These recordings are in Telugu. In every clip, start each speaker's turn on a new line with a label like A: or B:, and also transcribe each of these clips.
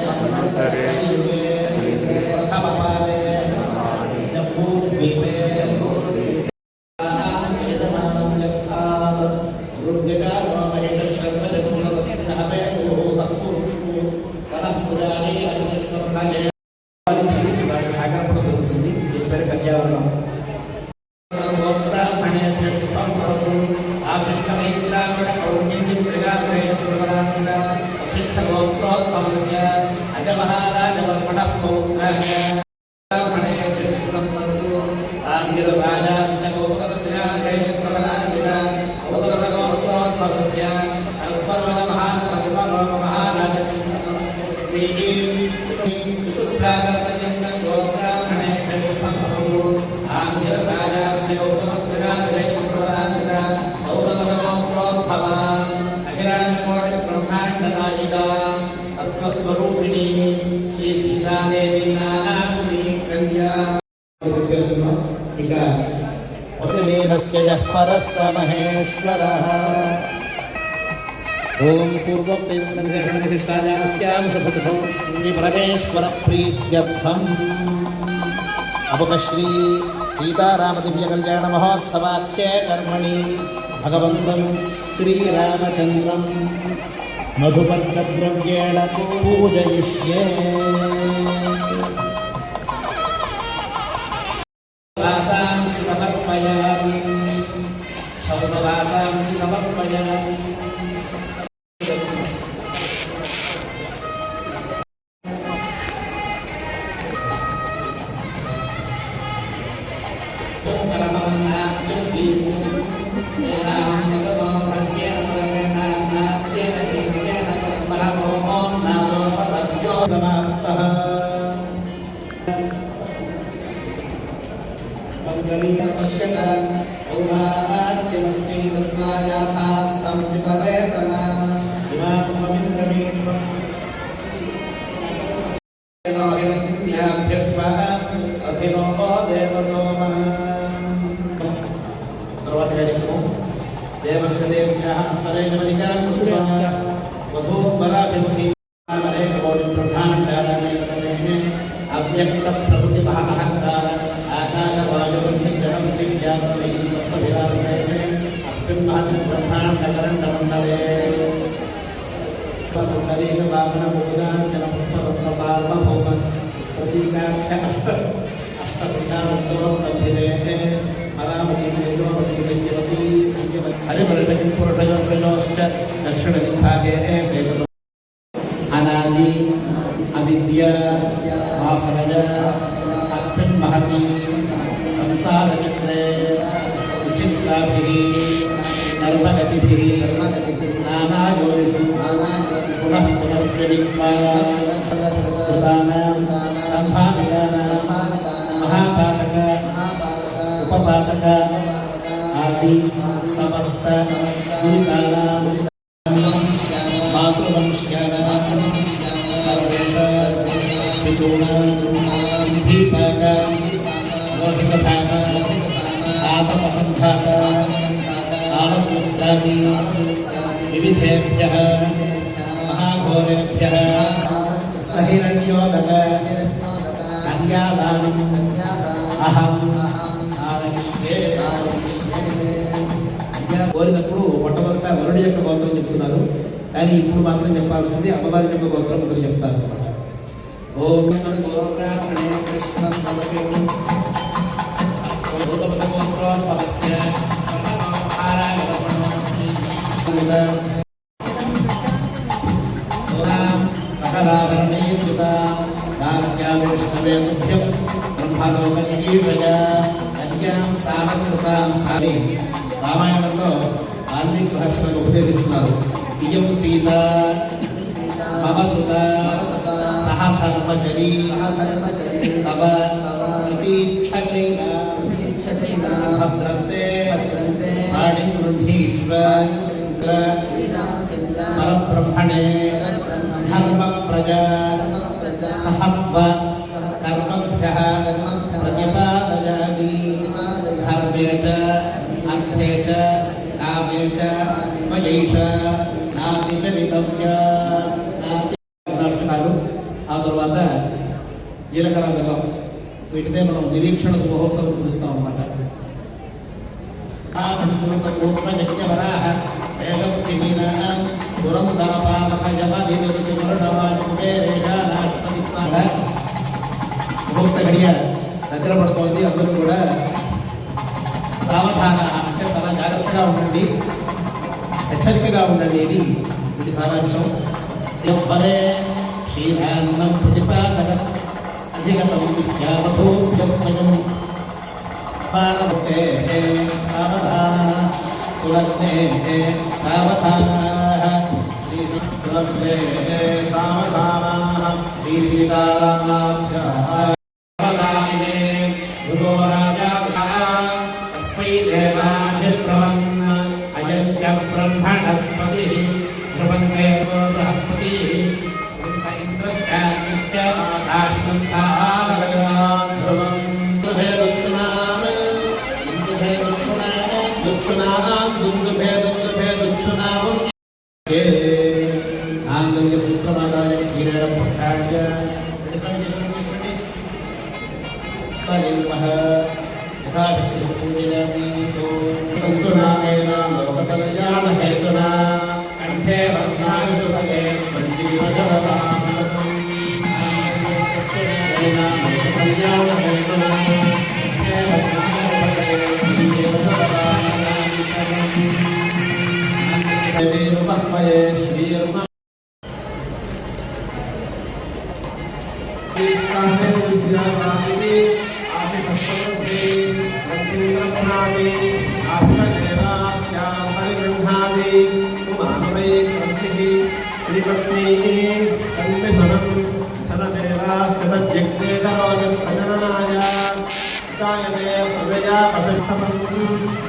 A: मन्वन्तरे प्रथमपादे जम्बूद्वीपे परस्य महेश्वरः ओम पूर्वोक्तविशिष्टायास्यां शुभतिथौ श्री परमेश्वर प्रीत्यर्थम् अपकश्री सीताराम दिव्य कल्याण महोत्सवाख्ये कर्मणि भगवन्तं श्रीरामचन्द्रं मधुपर्कद्रव्येण पूजयिष्ये वासांसि समर्पयामि शौनवासांसि समर्पयामि अनादि अविद्या आसवजा अस्मिन् महति संसारचक्रे विचित्राभिः कर्मगतिभिः नानायोनिषु पुनः पुनर्जनित्वा कृतानां सम्भावितानां महापातक उपपातक आदि समस्त दुरितानां मातृवंश्यानां सर्वेषां पितॄणां दीपक लोहितधाम आतपसन्धात आनस्मुत्रादि विविधेभ्यः महाघोरेभ्यः सहिरण्योदक कन्यादानम् अहम् आरयिष्ये కోరినప్పుడు మొట్టమొదట వరుడి యొక్క గోత్రం చెప్తున్నారు, కానీ ఇప్పుడు మాత్రం చెప్పాల్సింది అమ్మవారి యొక్క గోత్రం మొదలు చెప్తారు అనమాట. ఓం రామాయణంలో వాల్మీకి భాషను ఉపదేశిస్తున్నారు. ఇయం సీత మమ సుత సహ ధర్మచరీ తవ ప్రతీక్షచైన భద్రంతే పాణిం గృహీష్వ పరబ్రహ్మణే ధర్మ ప్రజా సహత్వ కర్మభ్యః ప్రతిపాదయామి ధర్మే చ అర్థే చ కామే చ త్వయైష అష్టాలు, ఆ తర్వాత జీలకర్ర బెల్లం, వీటినే మనం నిరీక్షణ ముహూర్తం పిలుస్తాం అన్నమాట. ముహూర్త గడియ దగ్గర పడుతోంది. అందరూ కూడా సావధాన అంటే చాలా జాగ్రత్తగా ఉండండి, హెచ్చరికగా ఉండండి అని ఇది సారాంశం. శివఫలే క్షీరాన్నం ప్రతిపాదన అధిగతం విద్యావధూభ్యస్వయం పానముఖే సావధాన సులగ్నే సావధాన శ్రీలగ్నే సావధాన శ్రీ సీతారామాభ్య తస్మై దేవాధిప్రవన్న అయంత్య బ్రహ్మణస్పతి ధ్రువంతే బృహస్పతి ఆంగల్య సూత్రమాదాయ క్షీరేణ పక్షాణ్య పూజయామి హేతునా కంఠే వర్ణాయుధే శ్రీర్మ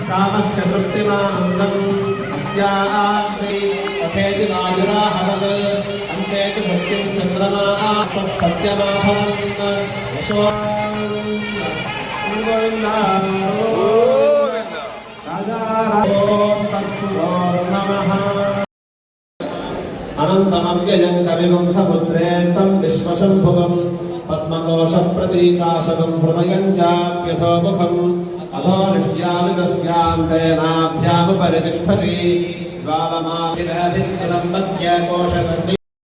A: కామస్య తృప్తిమానందం అస్యాగ్ని అథేతి వాయురాహవత్ అంతేతి సత్యం చంద్రమా తత్సత్యమాభవన్ యశో గోవింద అనంతమవ్యయం కవిగుం సముద్రేంతం విశ్వశంభువం పద్మకోశ ప్రతీకాశకం హృదయం చాప్యథోముఖం అధో నిష్ట్యామిదస్యాంతేనాభ్యాముపరితిష్ఠతి జ్వాలమాభిస్థలం మధ్య కోశ